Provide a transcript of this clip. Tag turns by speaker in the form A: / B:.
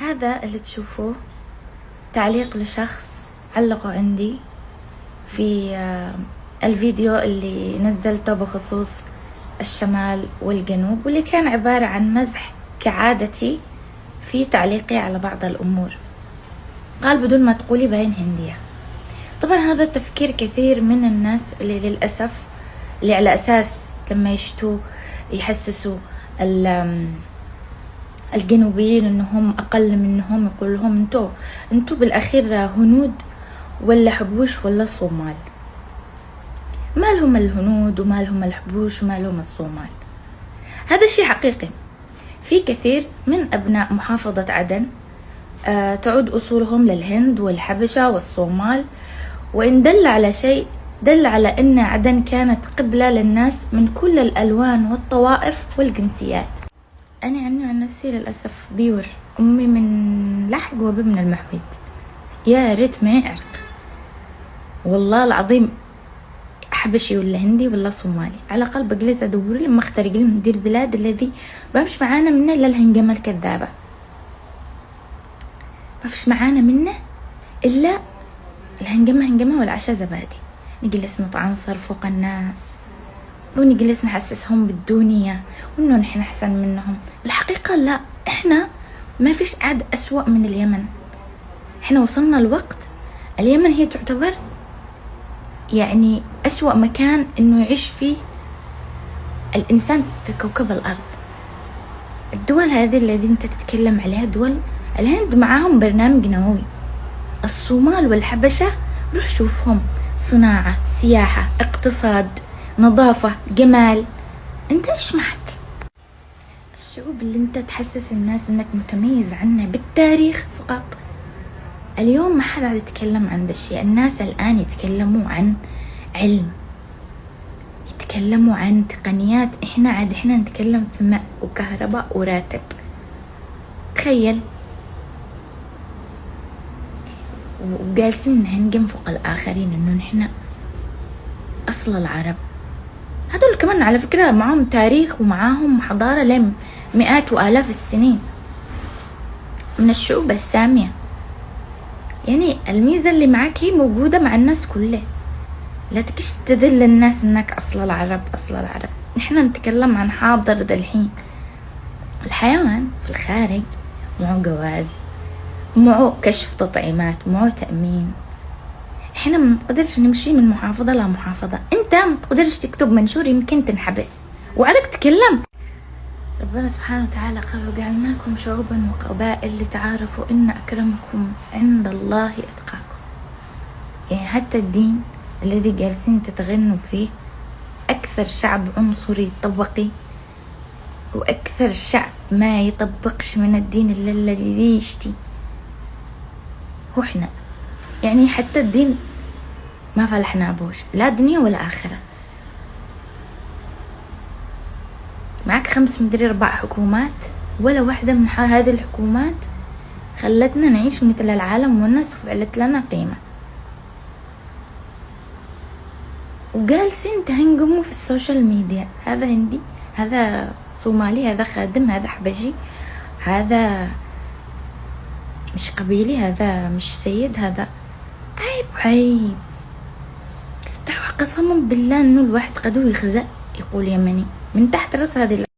A: هذا اللي تشوفوه تعليق لشخص علقه عندي في الفيديو اللي نزلته بخصوص الشمال والجنوب، واللي كان عبارة عن مزح كعادتي في تعليقي على بعض الأمور. قال بدون ما تقولي باين هندية. طبعا هذا تفكير كثير من الناس اللي للأسف اللي على أساس لما يشتوا يحسسوا الجنوبيين انهم اقل منهم، يقول لهم انتو بالاخير هنود ولا حبوش ولا صومال. ما لهم الهنود وما لهم الحبوش وما لهم الصومال. هذا الشيء حقيقي. في كثير من ابناء محافظة عدن تعود اصولهم للهند والحبشة والصومال، وان دل على شيء دل على ان عدن كانت قبلة للناس من كل الالوان والطوائف والجنسيات. أنا عن نفسي للأسف بيور، أمي من لحق وأبي من المحويد، يا ريت ما يعرق والله العظيم حبشي ولا هندي ولا صومالي. على الأقل بجلس أدور لي مخترق لي من دي البلاد الذي بمش معانا منه إلا الهنجمة الكذابة، ما فيش معانا منه إلا الهنجمة والعشاء زبادي. نجلس نتعنصر فوق الناس ونجلس نحسسهم بالدونية وإنه نحن أحسن منهم. الحقيقة لا، إحنا ما فيش عاد أسوأ من اليمن. إحنا وصلنا الوقت اليمن هي تعتبر يعني أسوأ مكان إنه يعيش فيه الإنسان في كوكب الأرض. الدول هذه التي أنت تتكلم عليها دول الهند معاهم برنامج نووي. الصومال والحبشة روح شوفهم، صناعة، سياحة، اقتصاد، نظافة، جمال. انت ايش معك؟ الشعوب اللي انت تحسس الناس انك متميز عنها بالتاريخ فقط. اليوم ما حد عاد يتكلم عن ده الشيء. الناس الان يتكلموا عن علم، يتكلموا عن تقنيات. احنا نتكلم في ماء وكهرباء وراتب. تخيل، وجالسين نهنجم فوق الاخرين انه نحن اصل العرب. هدول كمان على فكرة معهم تاريخ ومعاهم حضارة لم مئات وآلاف السنين، من الشعوب السامية. يعني الميزة اللي معاك هي موجودة مع الناس كلها. لا تكش تذل الناس انك اصل العرب. نحن نتكلم عن حاضر ده الحين. الحيوان في الخارج معه جواز، معه كشف تطعيمات، معه تأمين. احنا ما نقدرش نمشي من محافظة لمحافظة. انت ما تقدرش تكتب منشور يمكن تنحبس وعليك تكلم. ربنا سبحانه وتعالى قال وجعلناكم شعوبا وقبائل لتعارفوا ان اكرمكم عند الله اتقاكم. يعني حتى الدين الذي جالسين تتغنوا فيه اكثر شعب عنصري طبقي، واكثر شعب ما يطبقش من الدين الا الذي يشتي هو احنا. يعني حتى الدين ما فلحنا بوش، لا دنيا ولا آخرة. معك 5 مدري 4 حكومات، ولا واحدة من هذه الحكومات خلتنا نعيش مثل العالم والناس وفعلت لنا قيمة. وجالسين تهنجموا في السوشيال ميديا، هذا هندي، هذا صومالي، هذا خادم، هذا حبشي، هذا مش قبيلي، هذا مش سيد، هذا عيب. استوى قسما بالله انه الواحد قدو يخزق يقول يمني من تحت راس هذه